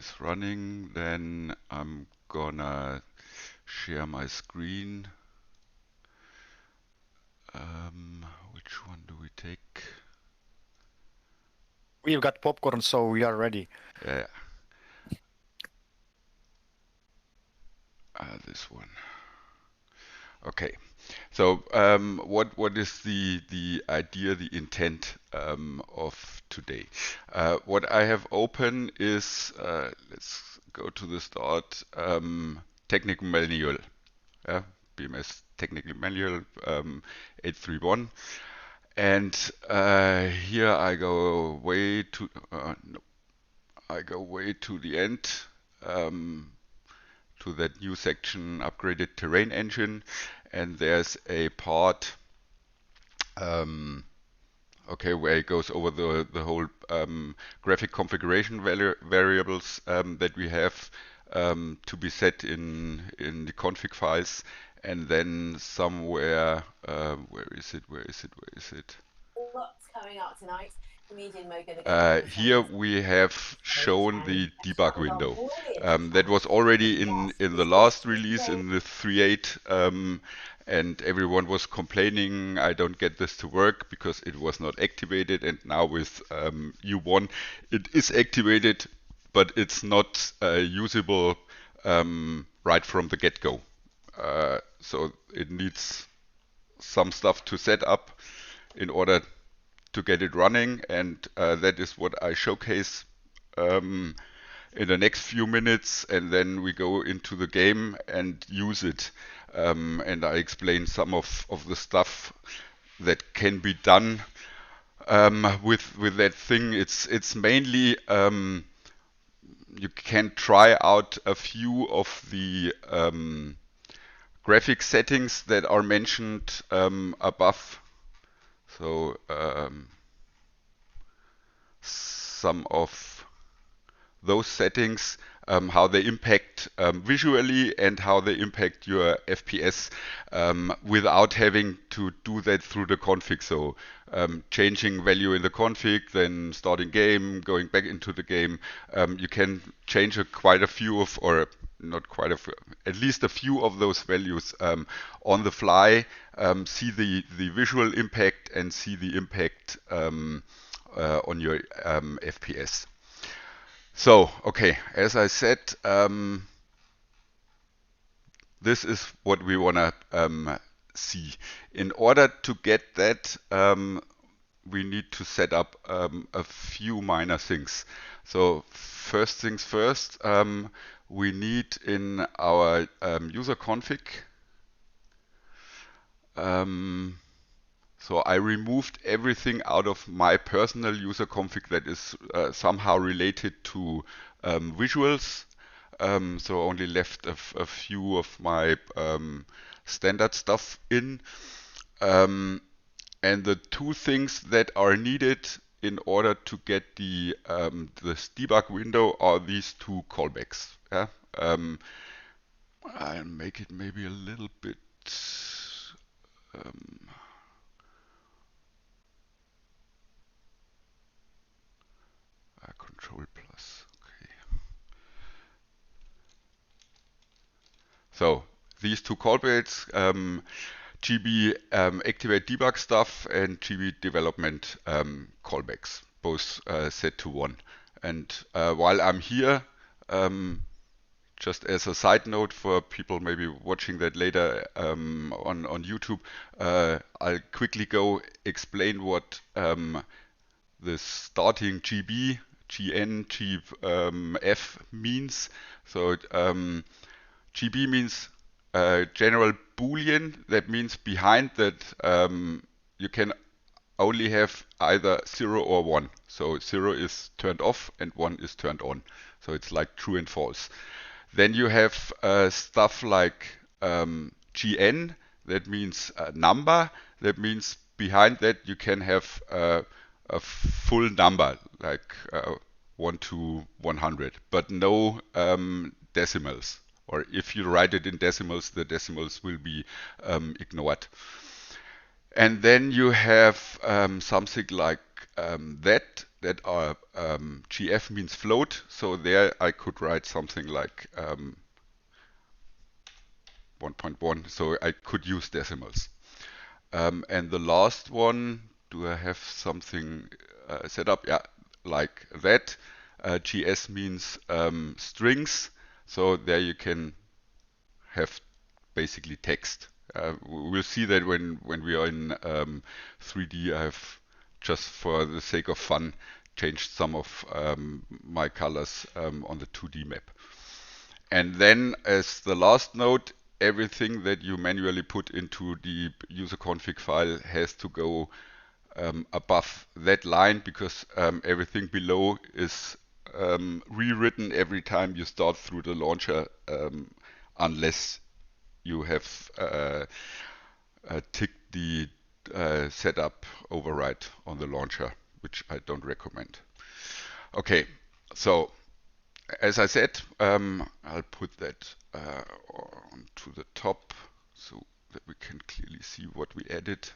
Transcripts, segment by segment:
is running, then I'm gonna share my screen. Which one do we take? We've got popcorn, so we are ready. Yeah. This one. Okay. So what is the idea, the intent of today? What I have open is let's go to the start, technical manual, yeah, BMS technical manual 831, and here I go way to no, I go way to the end. Um, to that new section, upgraded terrain engine, and there's a part okay, where it goes over the whole graphic configuration variables that we have to be set in the config files, and then somewhere where is it? Where is it? Where is it? What's coming up tonight? Comedian Mo gonna go Here we have shown the debug window. That was already in the last release, in the 3.8, and everyone was complaining, I don't get this to work because it was not activated, and now with U1 it is activated, but it's not usable right from the get-go. So it needs some stuff to set up in order to get it running, and that is what I showcase in the next few minutes, and then we go into the game and use it. And I explain some of the stuff that can be done with that thing. It's mainly you can try out a few of the graphic settings that are mentioned above. So some of those settings, how they impact visually and how they impact your FPS without having to do that through the config. So changing value in the config, then starting game, going back into the game. You can change quite a few of, or not quite a few, at least a few of those values on the fly, see the visual impact and see the impact on your FPS. So, okay, as I said, this is what we want to see. In order to get that, we need to set up a few minor things. So first things first, we need in our user config, so I removed everything out of my personal user config that is somehow related to visuals. So only left a few of my standard stuff in. And the two things that are needed in order to get this debug window are these two callbacks. Yeah? I'll make it maybe a little bit Control plus. Okay. So these two callbacks, GB activate debug stuff and GB development callbacks, both set to 1. And while I'm here, just as a side note for people maybe watching that later on YouTube, I'll quickly go explain what the starting GB, GN, GF means. So GB means general Boolean. That means behind that you can only have either 0 or 1. So 0 is turned off and 1 is turned on. So it's like true and false. Then you have stuff like GN. That means number. That means behind that you can have a full number, like 1 to 100, but no decimals. Or if you write it in decimals, the decimals will be ignored. And then you have something like that are GF means float. So there I could write something like 1.1. So I could use decimals. And the last one, do I have something set up? Yeah, like that. GS means strings. So there you can have basically text. We'll see that when we are in 3D. I have, just for the sake of fun, changed some of my colors on the 2D map. And then as the last note, everything that you manually put into the user config file has to go above that line, because everything below is rewritten every time you start through the launcher, unless you have ticked the setup override on the launcher, which I don't recommend. Okay, so as I said, I'll put that onto the top so that we can clearly see what we added.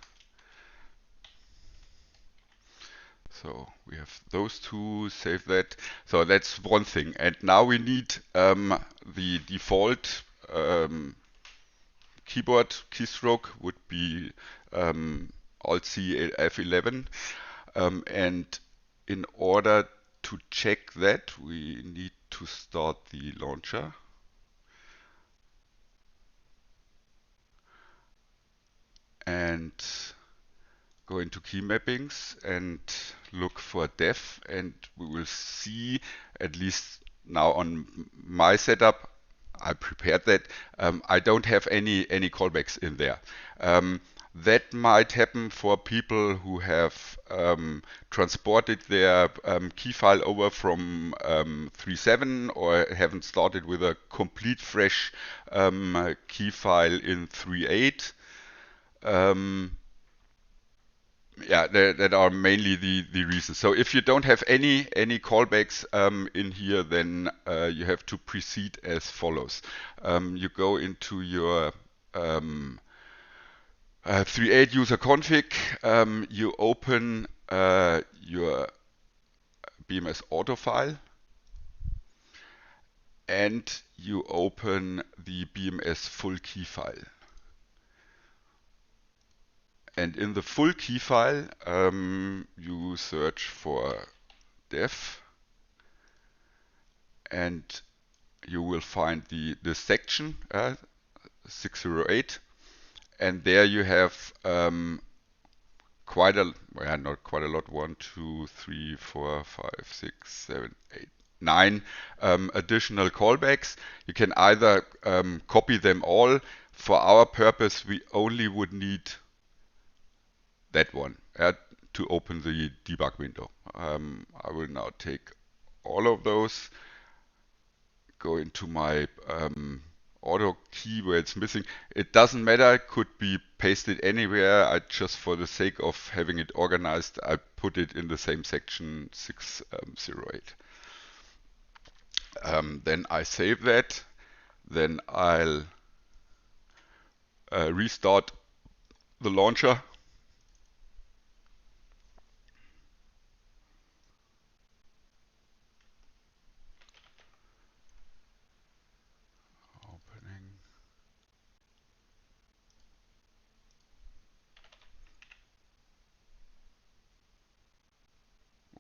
So we have those two, save that. So that's one thing. And now we need the default keyboard keystroke would be Alt-C F11. And in order to check that, we need to start the launcher. And go into key mappings and look for def, and we will see, at least now on my setup, I prepared that, I don't have any callbacks in there. That might happen for people who have transported their key file over from 3.7 or haven't started with a complete fresh key file in 3.8. Yeah, that are mainly the reasons. So if you don't have any callbacks in here, then you have to proceed as follows. You go into your 3.8 user config, you open your BMS auto file, and you open the BMS full key file. And in the full key file, you search for def, and you will find the section 608, and there you have quite a, well, not quite a lot, 1, 2, 3, 4, 5, 6, 7, 8, 9 additional callbacks. You can either copy them all. For our purpose, we only would need that one to open the debug window. I will now take all of those, go into my auto key where it's missing. It doesn't matter, it could be pasted anywhere. I just, for the sake of having it organized, I put it in the same section 608. Then I save that. Then I'll restart the launcher.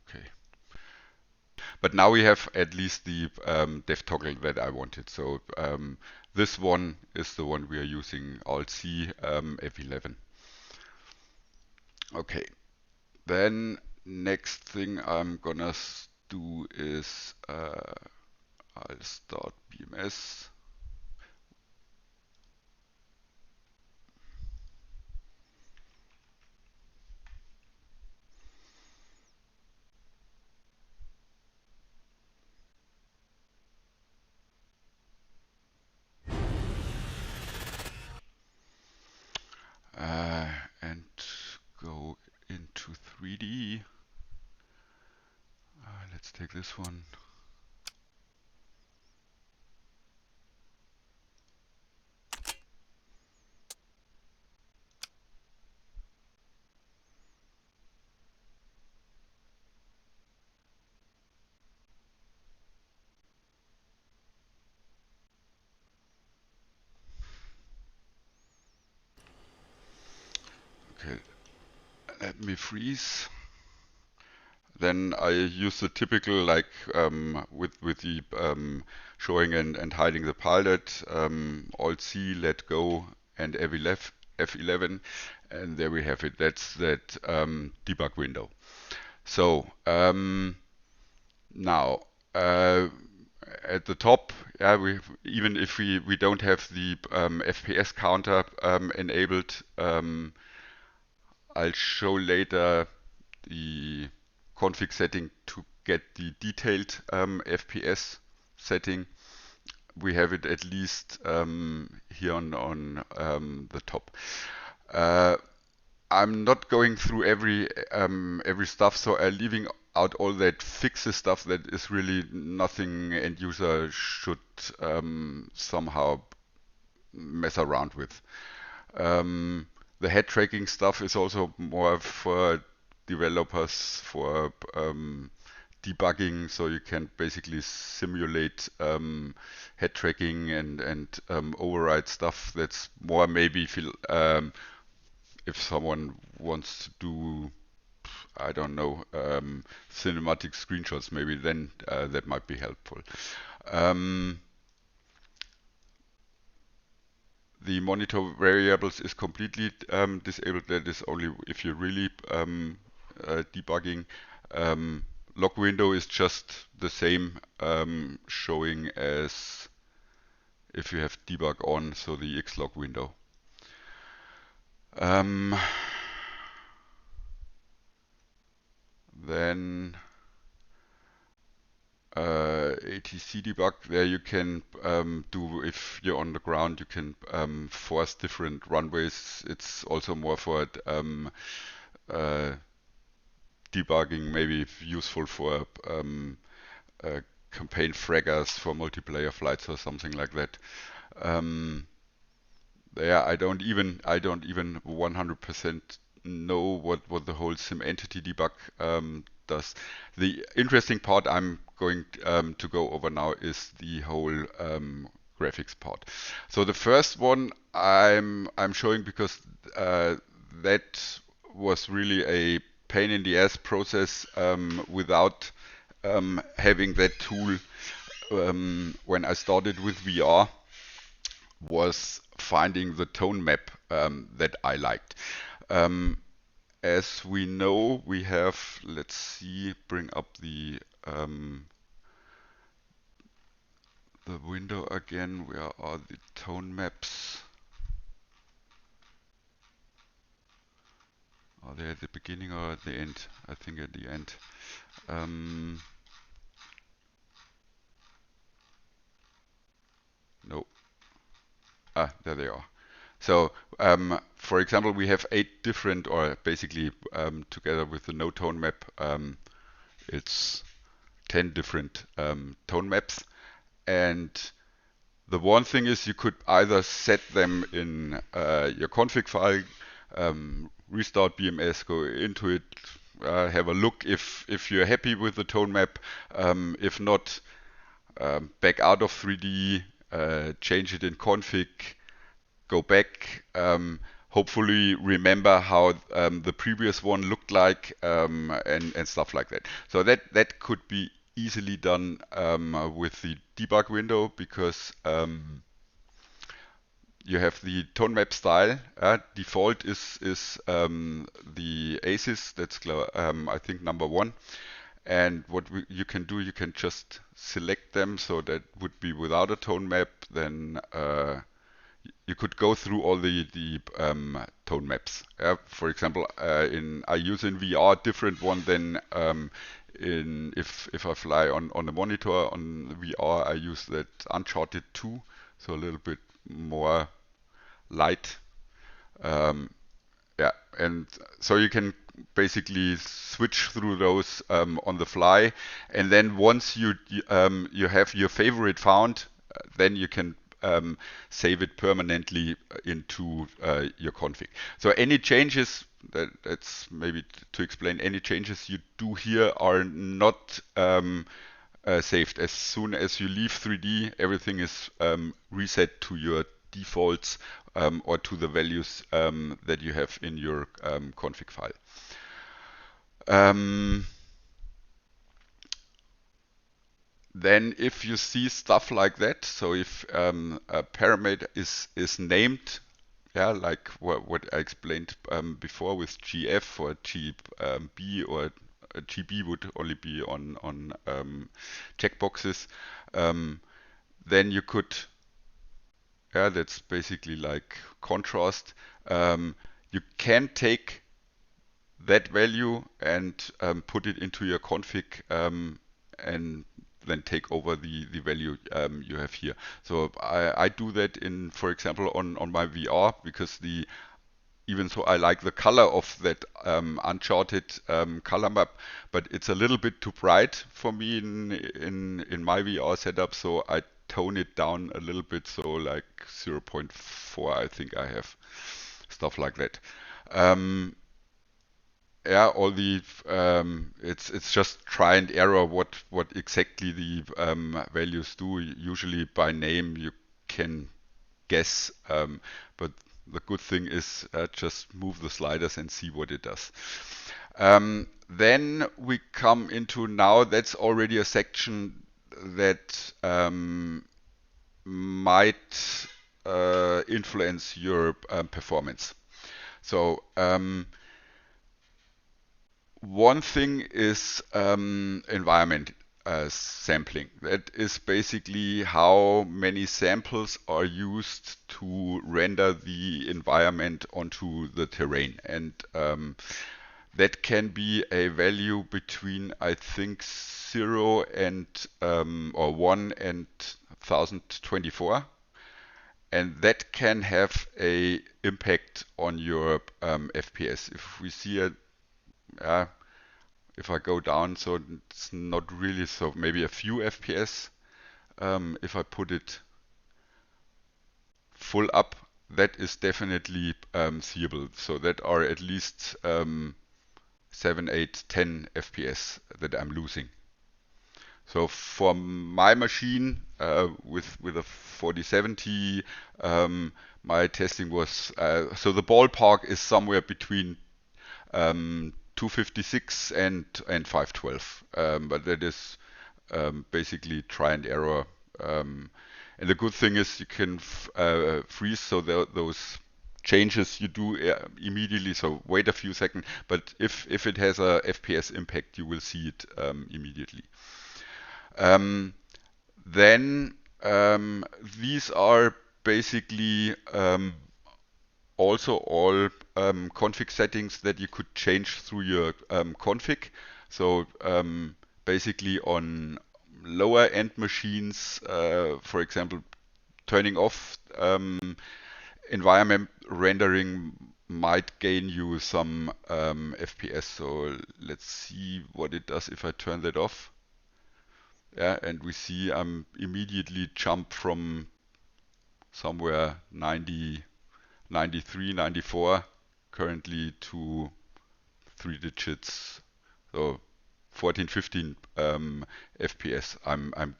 Okay. But now we have at least the def toggle that I wanted. So this one is the one we are using, Alt-C F11. Okay. Then next thing I'm gonna do is I'll start BMS. And go into 3D. Let's take this one. Okay, let me freeze. Then I use the typical, like with the showing and hiding the pilot, Alt C, let go, and F11, and there we have it. That's that debug window. So now at the top, yeah, even if we don't have the FPS counter enabled, I'll show later the config setting to get the detailed FPS setting. We have it at least here on the top. I'm not going through every stuff, so I'm leaving out all that fixes stuff that is really nothing end user should somehow mess around with. The head tracking stuff is also more for developers for debugging, so you can basically simulate head tracking and override stuff. That's more maybe if someone wants to do, I don't know, cinematic screenshots, maybe then that might be helpful. The monitor variables is completely disabled. That is only if you're really debugging. Log window is just the same showing as if you have debug on, so the Xlog window. Then ATC debug, there you can do, if you're on the ground, you can force different runways. It's also more for debugging, maybe useful for campaign fraggers for multiplayer flights or something like that. There, I don't even 100% know what the whole sim entity debug does. The interesting part I'm going to go over now is the whole graphics part. So the first one I'm showing because that was really a pain in the ass process without having that tool when I started with VR, was finding the tone map that I liked. As we know, we have, let's see, bring up the window again. Where are the tone maps? Are they at the beginning or at the end? I think at the end. No. There they are. So, for example, we have 8 different, or basically together with the no tone map, it's 10 different tone maps. And the one thing is you could either set them in your config file, restart BMS, go into it, have a look if you're happy with the tone map. If not, back out of 3D, change it in config, go back, hopefully remember how the previous one looked like, and stuff like that. So that could be easily done with the debug window, because you have the tone map style. Default is the ACES. That's I think number 1. And what you can do, you can just select them. So that would be without a tone map. Then you could go through all the tone maps. For example, I use in VR different one than if I fly on the monitor on VR. I use that Uncharted 2, so a little bit more light. Yeah, and so you can basically switch through those on the fly, and then once you have your favorite found, then you can save it permanently into your config. So any changes, that's maybe to explain, any changes you do here are not saved. As soon as you leave 3D, everything is reset to your defaults or to the values that you have in your config file. Then if you see stuff like that, so if a parameter is named, yeah, like what I explained before with GF or GB, or GB would only be on checkboxes, then you could, yeah, that's basically like contrast. You can take that value and put it into your config and then take over the value you have here. So I do that in, for example, on my VR, because even though I like the color of that uncharted color map, but it's a little bit too bright for me in my VR setup, so I tone it down a little bit, so like 0.4 I think I have, stuff like that. Yeah, all the it's just try and error what exactly the values do. Usually by name you can guess, but the good thing is just move the sliders and see what it does. Then we come into, now that's already a section that might influence your performance. So one thing is environment sampling. That is basically how many samples are used to render the environment onto the terrain. And that can be a value between, I think, 0 and or 1 and 1024. And that can have a impact on your FPS. If we see a if I go down, so it's not really, so maybe a few FPS. If I put it full up, that is definitely seeable. So that are at least 7, 8, 10 FPS that I'm losing. So for my machine with a 4070, my testing was so the ballpark is somewhere between 256 and 512, but that is basically try and error. And the good thing is you can freeze, so those changes you do immediately. So wait a few seconds, but if it has a FPS impact, you will see it immediately. Then these are basically also all config settings that you could change through your config. So basically on lower end machines, for example, turning off environment rendering might gain you some FPS. So let's see what it does if I turn that off. Yeah, and we see I'm immediately jump from somewhere 90, 93, 94 currently to 3 digits, so 14, 15 FPS I'm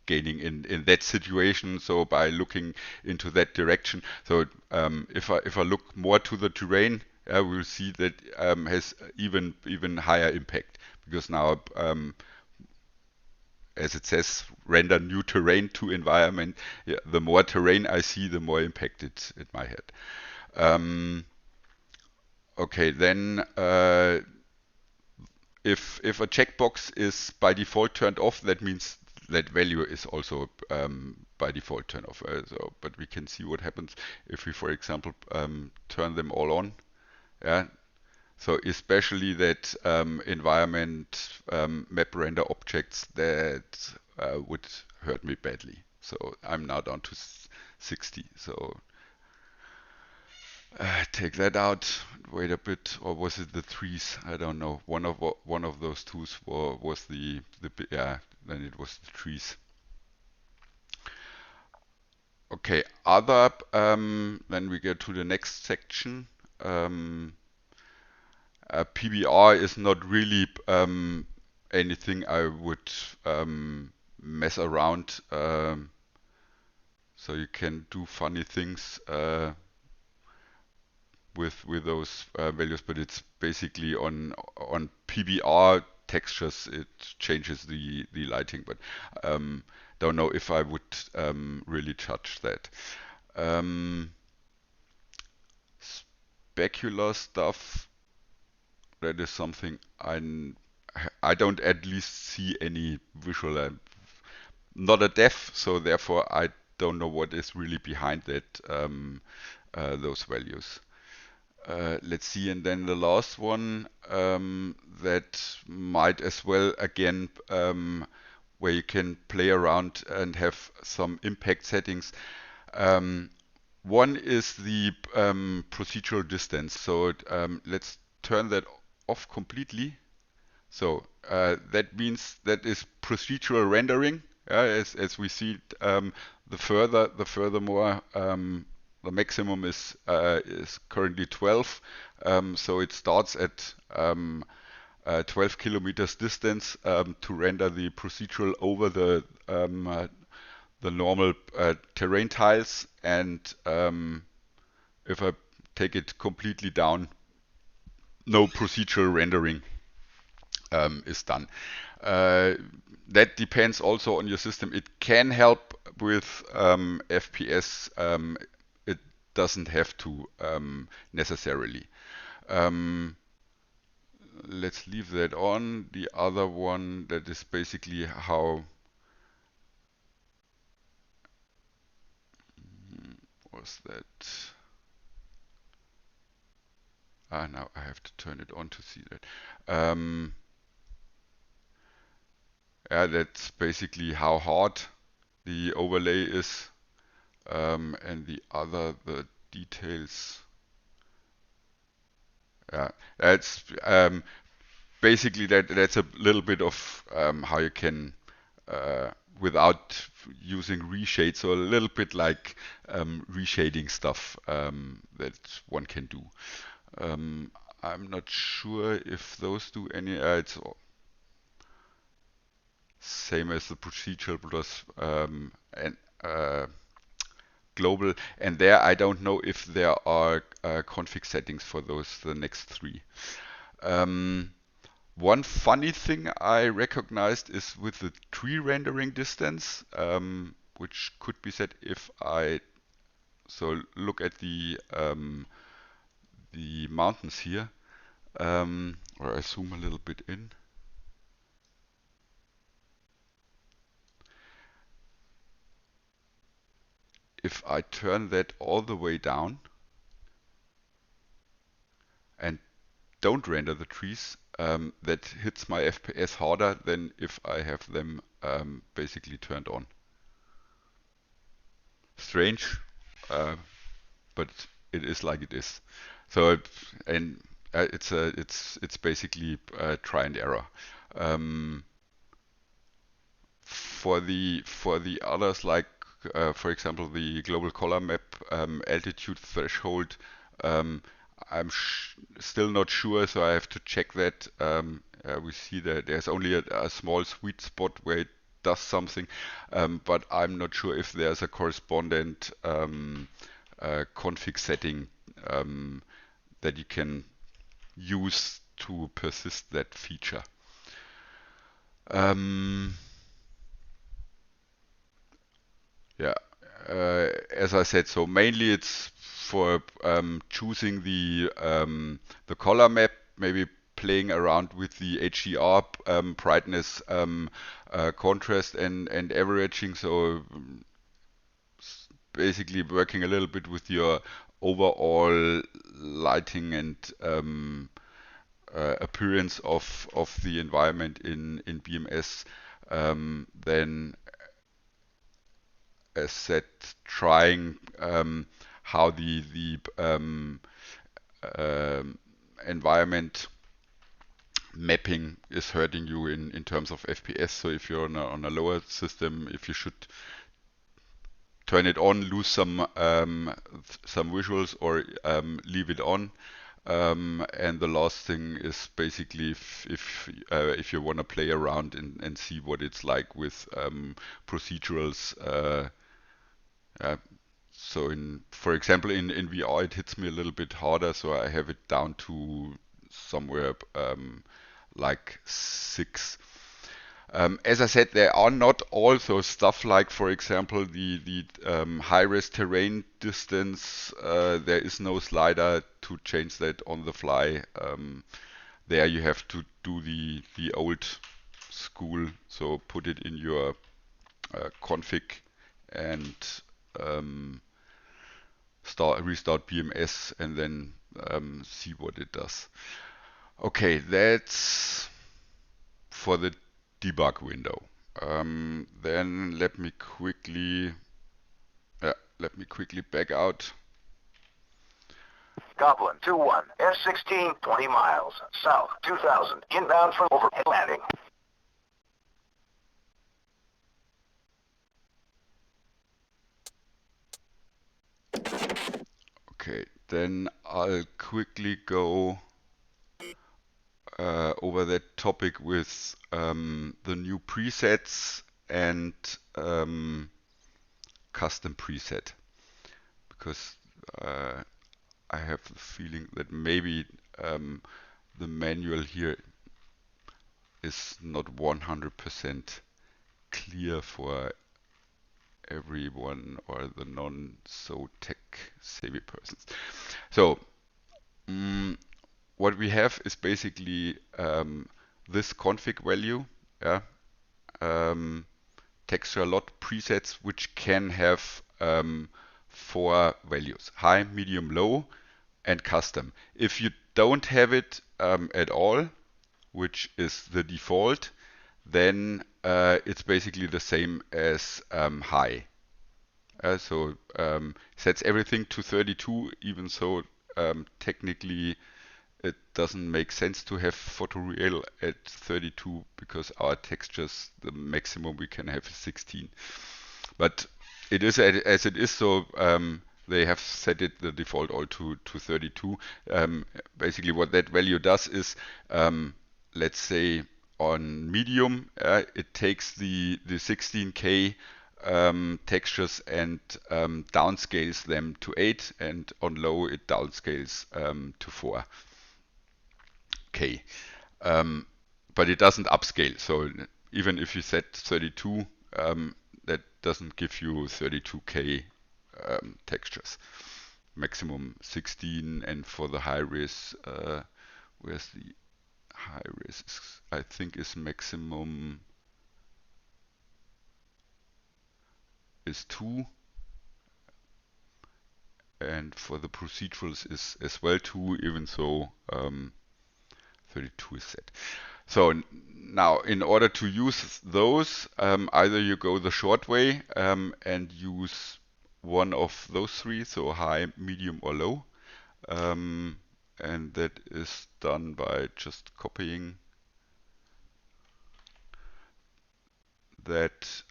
gaining in that situation. So by looking into that direction, so if I look more to the terrain, we'll see that has even higher impact, because now as it says, render new terrain to environment. Yeah, the more terrain I see, the more impact it might have. Okay, then if a checkbox is by default turned off, that means that value is also by default turned off. But we can see what happens if we, for example, turn them all on. Yeah. So especially that environment map render objects, that would hurt me badly. So I'm now down to 60. So take that out. Wait a bit, or was it the trees? I don't know. One of those twos was the yeah. Then it was the trees. Okay. Other. Then we get to the next section. PBR is not really anything I would mess around. So you can do funny things. with those values, but it's basically on PBR textures it changes the lighting, but don't know if I would really touch that. Specular stuff, that is something I don't at least see any visual. I'm not a dev, so therefore I don't know what is really behind that those values. Let's see, and then the last one that might as well again where you can play around and have some impact settings. One is the procedural distance. So let's turn that off completely. So that means that is procedural rendering. As we see, the furthermore, the maximum is currently 12. So it starts at 12 kilometers distance to render the procedural over the normal terrain tiles, and if I take it completely down, no procedural rendering is done. That depends also on your system. It can help with FPS. It doesn't have to necessarily. Let's leave that on. The other one, that is basically how was that? Now I have to turn it on to see that. Yeah, that's basically how hard the overlay is, and the details. Yeah, that's basically that's a little bit of how you can without using reshade, so a little bit like reshading stuff that one can do. I'm not sure if those do any. It's same as the procedural plus and global, and there I don't know if there are config settings for those, the next three. One funny thing I recognized is with the tree rendering distance, which could be set if I look at the mountains here, or I zoom a little bit in. If I turn that all the way down and don't render the trees, that hits my FPS harder than if I have them basically turned on. Strange, but it is like it is. So it's basically try and error. For the others, like for example the global color map altitude threshold, I'm still not sure, so I have to check that. We see that there's only a small sweet spot where it does something, but I'm not sure if there's a correspondent config setting that you can use to persist that feature. Yeah, as I said, so mainly it's for choosing the color map, maybe playing around with the HDR, brightness, contrast, and averaging. So basically working a little bit with your overall lighting and appearance of the environment in BMS. Then as said, trying how the environment mapping is hurting you in terms of FPS. So if you're on a lower system, if you should turn it on, lose some visuals, or leave it on. And the last thing is basically if you want to play around and see what it's like with procedurals, So for example, in VR it hits me a little bit harder, so I have it down to somewhere like 6. As I said, there are not also stuff like, for example, the high-res terrain distance. There is no slider to change that on the fly. There you have to do the old school, so put it in your config and restart BMS and then see what it does. Okay, that's for the debug window. Then let me quickly back out. Goblin 2-1, S16, 20 miles, south, 2000, inbound from overhead landing. Okay, then I'll quickly go over that topic with the new presets and custom preset, because I have the feeling that maybe the manual here is not 100% clear for everyone or the non so tech savvy persons. So what we have is basically this config value, yeah, texture lot presets, which can have 4 values: high, medium, low, and custom. If you don't have it at all, which is the default, then it's basically the same as high. So sets everything to 32, even so technically it doesn't make sense to have photoreal at 32 because our textures, the maximum we can have is 16. But it is as it is, so they have set it the default all to 32. Basically what that value does is, let's say on medium, it takes the 16K textures and downscales them to 8, and on low it downscales to 4. K. But it doesn't upscale. So even if you set 32, that doesn't give you 32K textures. Maximum 16, and for the high res, where's the high res? I think is maximum is 2, and for the procedurals is as well 2, even though 32 is set. So now, in order to use those, either you go the short way and use one of those 3, so high, medium, or low, and that is done by just copying that,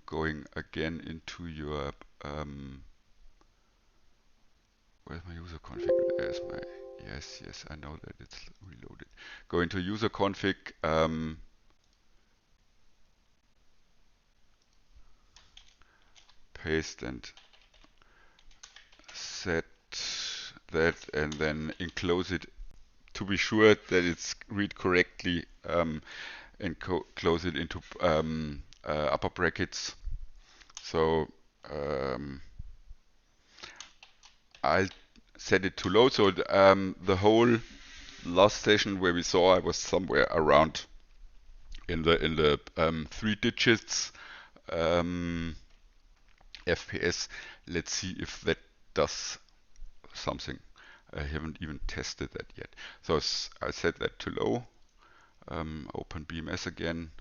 going again into your where's my user config? There's my yes, I know that it's reloaded. Go into user config, paste and set that, and then enclose it to be sure that it's read correctly, and close it into upper brackets. So I'll set it to low. So the whole last session where we saw I was somewhere around in the 3 digits FPS. Let's see if that does something. I haven't even tested that yet. So I set that to low. Open BMS again.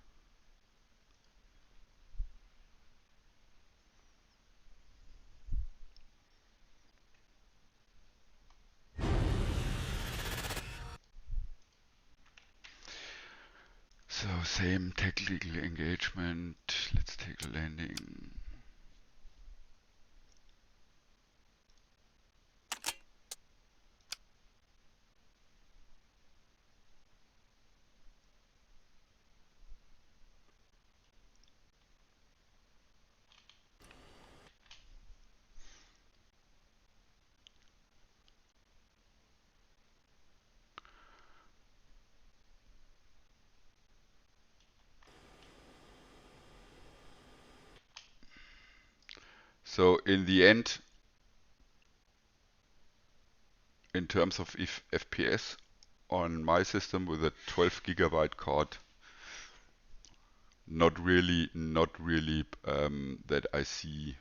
So same technical engagement. Let's take a landing. So in the end, in terms of FPS on my system with a 12 gigabyte card, not really that I see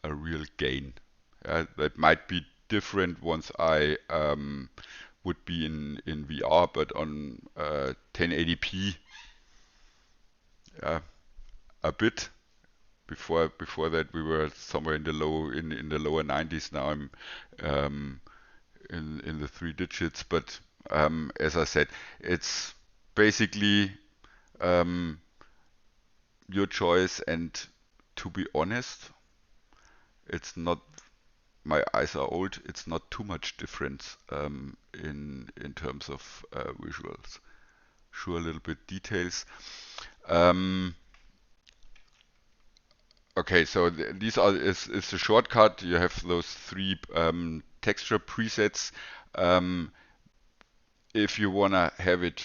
a real gain. That might be different once I would be in VR, but on 1080p, a bit. Before that, we were somewhere in the lower 90s. Now I'm in the 3 digits. But as I said, it's basically your choice. And to be honest, it's not. My eyes are old. It's not too much difference in terms of visuals. Sure, a little bit details. Okay, so these are is a shortcut. You have those 3 texture presets. If you wanna have it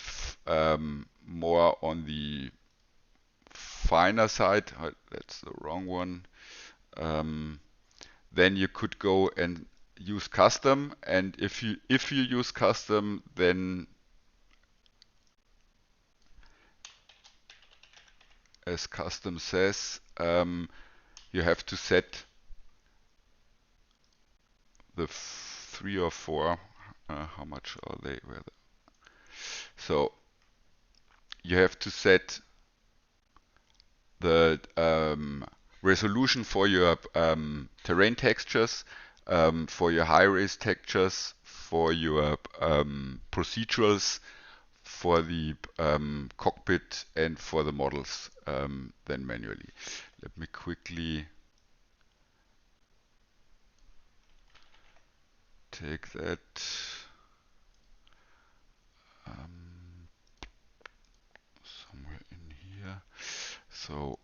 more on the finer side, that's the wrong one. Then you could go and use custom, and if you use custom, then as custom says, you have to set the 3 or 4. How much are they? So you have to set the resolution for your terrain textures, for your high-res textures, for your procedurals, for the cockpit, and for the models then manually. Let me quickly take that. Somewhere in here. So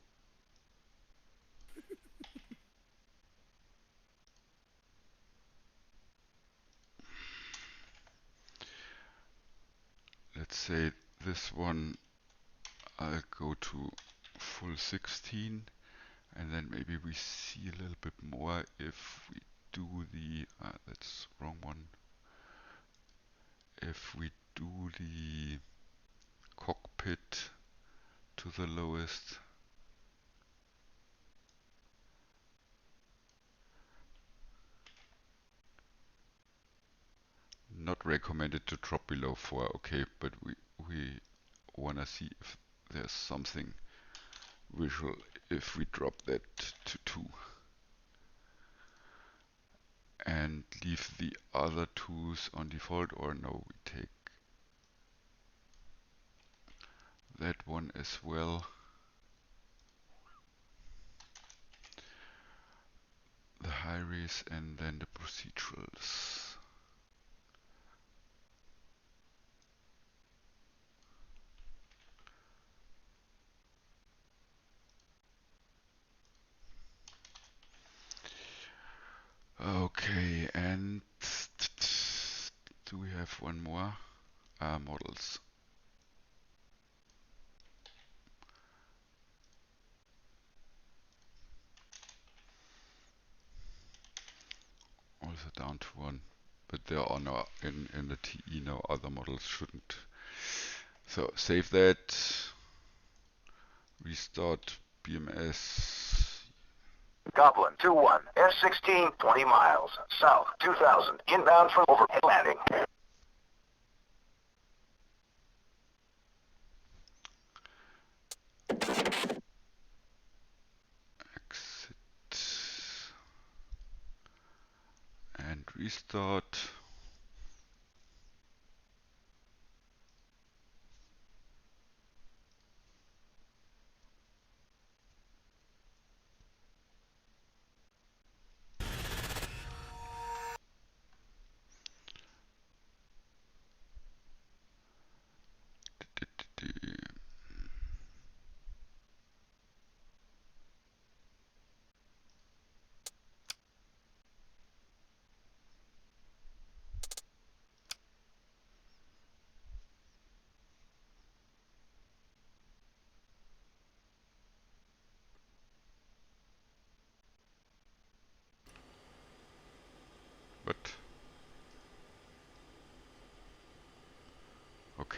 let's say this one, I'll go to full 16, and then maybe we see a little bit more if we do the, that's the wrong one. If we do the cockpit to the lowest, not recommended to drop below 4, okay, but we wanna see if there's something visual if we drop that to 2 and leave the other 2s on default, or no, we take that one as well. The high-res and then the procedurals. Okay, and do we have one more? Models. Also down to 1, but there are no in the TE, no other models shouldn't. So save that. Restart BMS. Goblin 2-1, S16, 20 miles, south, 2000, inbound from overhead landing. Exit and restart.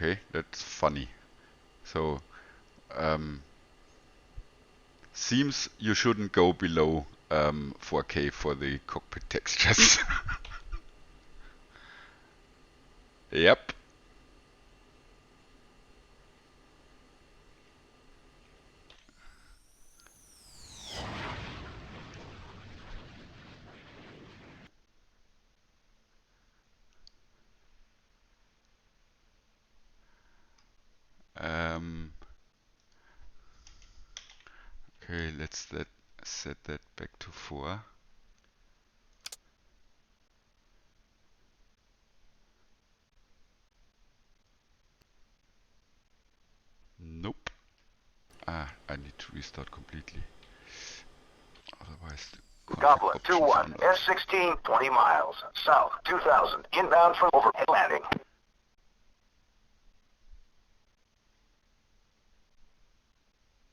Okay, that's funny. So, seems you shouldn't go below 4K for the cockpit textures. Yep. Okay, let's set that back to 4. Nope. I need to restart completely. Otherwise, the config Goblin options are 2-1, not. S16, 20 miles, south, 2000, inbound from overhead landing.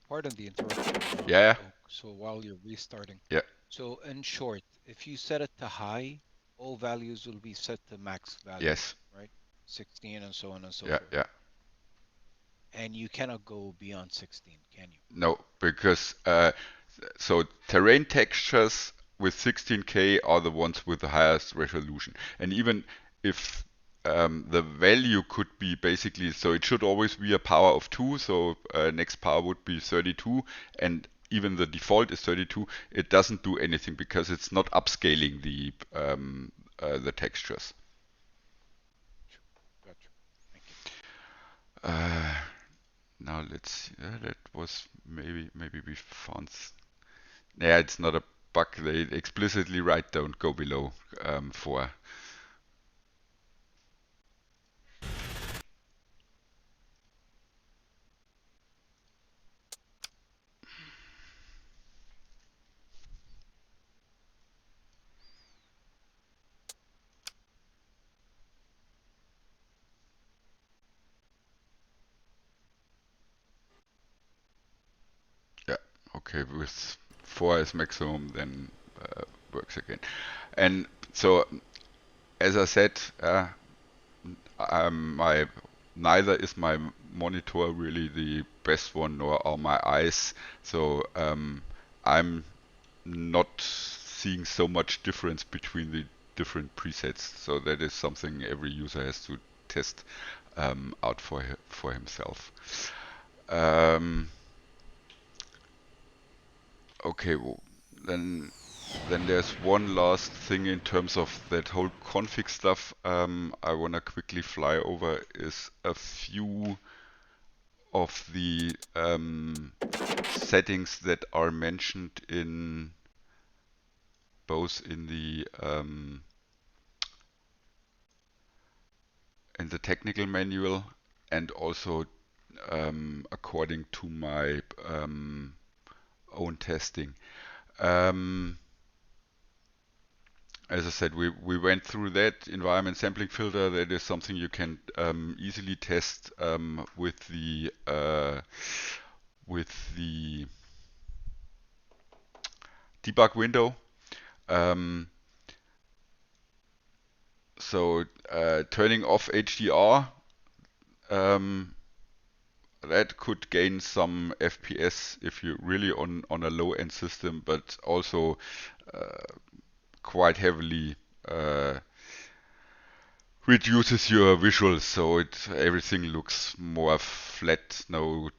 Pardon the interruption. Yeah. So while you're restarting. Yeah. So in short, if you set it to high, all values will be set to max values, Yes. right? 16 and so on and so Yeah. forth. Yeah. And you cannot go beyond 16, can you? No, because so terrain textures with 16K are the ones with the highest resolution. And even if the value could be basically, so it should always be a power of 2, so next power would be 32, and even the default is 32, it doesn't do anything because it's not upscaling the textures. Gotcha. Thank you. Now let's see. That was maybe we found. Yeah, it's not a bug. They explicitly write don't go below 4. Yeah, okay. With 4 as maximum, then works again. And so, as I said, my neither is my monitor really the best one, nor are my eyes. So I'm not seeing so much difference between the different presets. So that is something every user has to test out for himself. Okay, well, then there's one last thing in terms of that whole config stuff. I wanna quickly fly over is a few of the settings that are mentioned in both in the technical manual and also according to my own testing. As I said, we went through that environment sampling filter. That is something you can easily test with the debug window. So turning off HDR, that could gain some FPS if you're really on a low-end system, but also quite heavily reduces your visuals, so everything looks more flat. So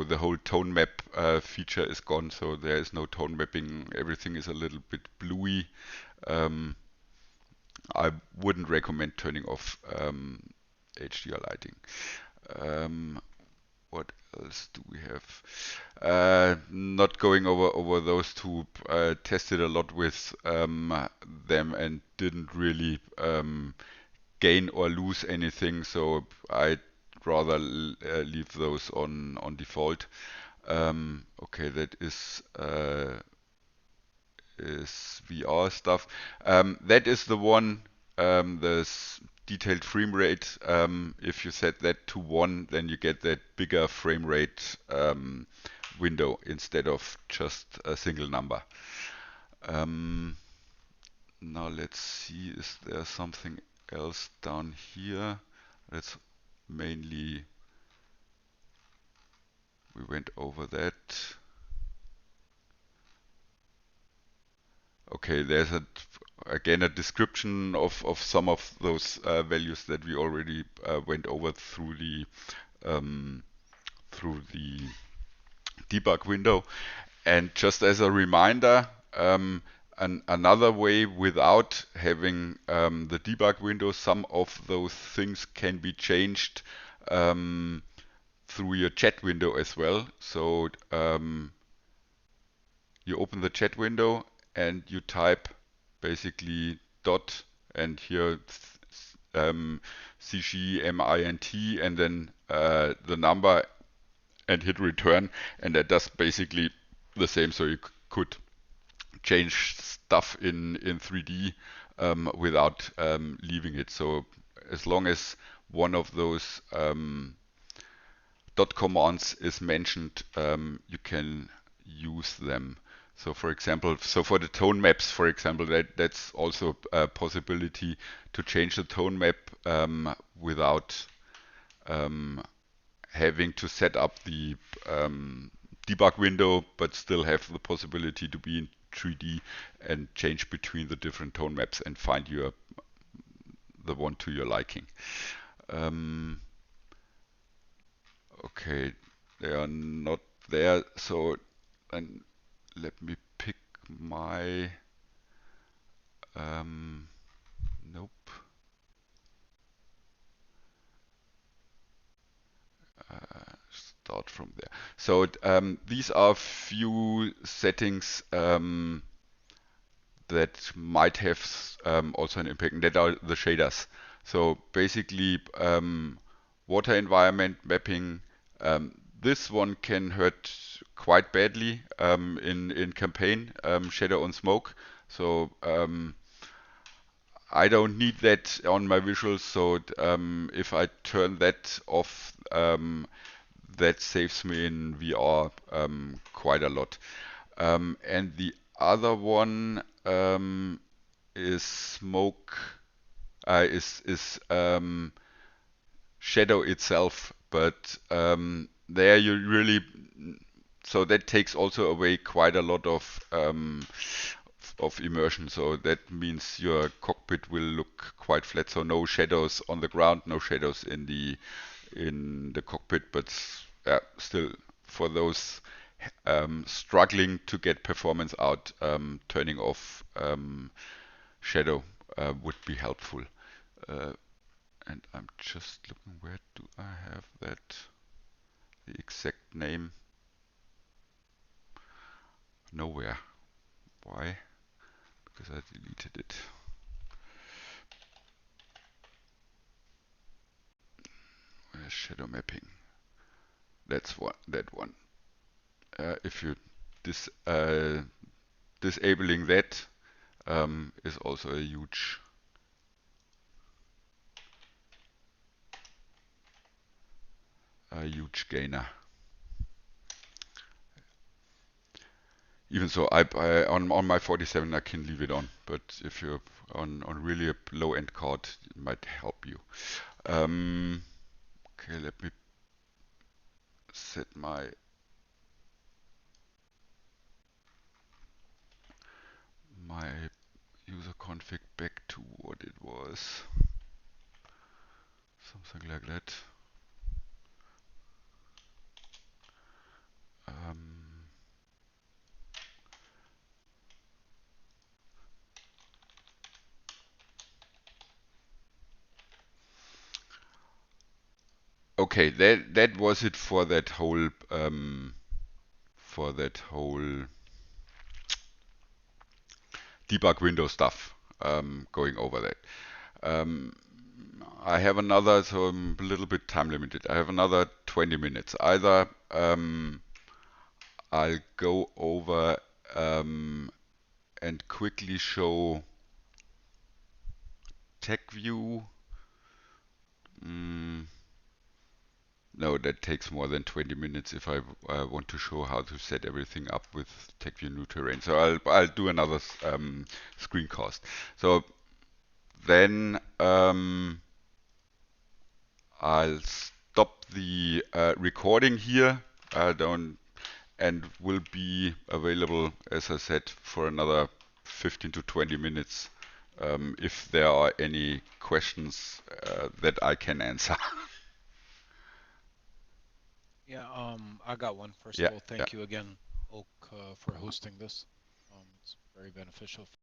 the whole tone map feature is gone, so there is no tone mapping. Everything is a little bit bluey. I wouldn't recommend turning off HDR lighting. What else do we have? Not going over those two. Tested a lot with them and didn't really gain or lose anything, so I'd rather leave those on default. Okay, that is VR stuff. That is the one, the detailed frame rate. If you set that to 1, then you get that bigger frame rate window instead of just a single number. Now let's see, is there something else down here? Let's mainly, we went over that. Okay, there's again a description of some of those values that we already went over through the debug window. And just as a reminder, another way without having the debug window, some of those things can be changed through your chat window as well. So you open the chat window and you type basically dot and here CGMINT and then the number and hit return, and that does basically the same. So you could change stuff in 3D without leaving it. So as long as one of those dot commands is mentioned, you can use them. So for example, for the tone maps, for example, that's also a possibility to change the tone map without having to set up the debug window, but still have the possibility to be in 3D and change between the different tone maps and find the one to your liking. Okay, they are not there, so then let me pick my nope. Start from there. So these are few settings that might have also an impact, and that are the shaders. So basically, water environment mapping. This one can hurt quite badly in campaign, shadow on smoke. So I don't need that on my visuals. So if I turn that off, that saves me in VR quite a lot. And the other one is smoke, is shadow itself, but there you really, so that takes also away quite a lot of immersion. So that means your cockpit will look quite flat. So no shadows on the ground, no shadows in the cockpit, but still for those struggling to get performance out, turning off shadow would be helpful. And I'm just looking, where do I have that? The exact name? Nowhere. Why? Because I deleted it. Where's shadow mapping? That's that one. If you disabling that is also a huge gainer. Even so, I on my 47 I can leave it on, but if you're on really a low end card, it might help you. Okay, let me set my user config back to what it was. Something like that. Okay, that was it for that whole debug window stuff. Going over that. I have another, so I'm a little bit time limited. I have another 20 minutes. Either I'll go over and quickly show TechView. No, that takes more than 20 minutes if I want to show how to set everything up with TechView New Terrain. So I'll do another screencast. So then I'll stop the recording here. And will be available, as I said, for another 15 to 20 minutes if there are any questions that I can answer. Yeah, I got one. First Yeah, of all, thank you again, Oak, for hosting this. It's very beneficial.